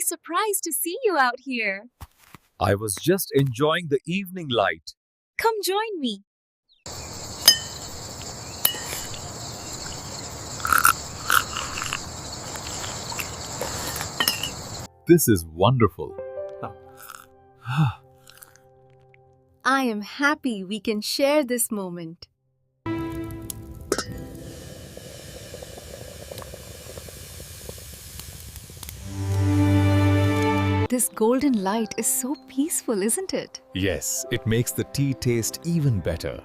surprised to see you out here. I was just enjoying the evening light. Come join me. This is wonderful. I am happy we can share this moment. This golden light is so peaceful, isn't it? Yes, it makes the tea taste even better.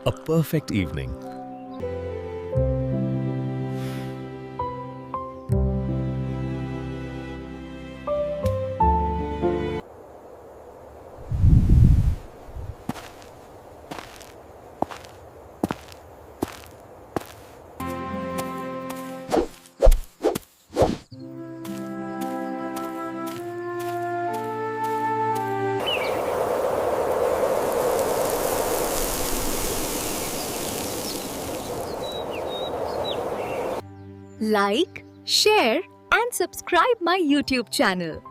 A perfect evening. Like, share, and subscribe my YouTube channel.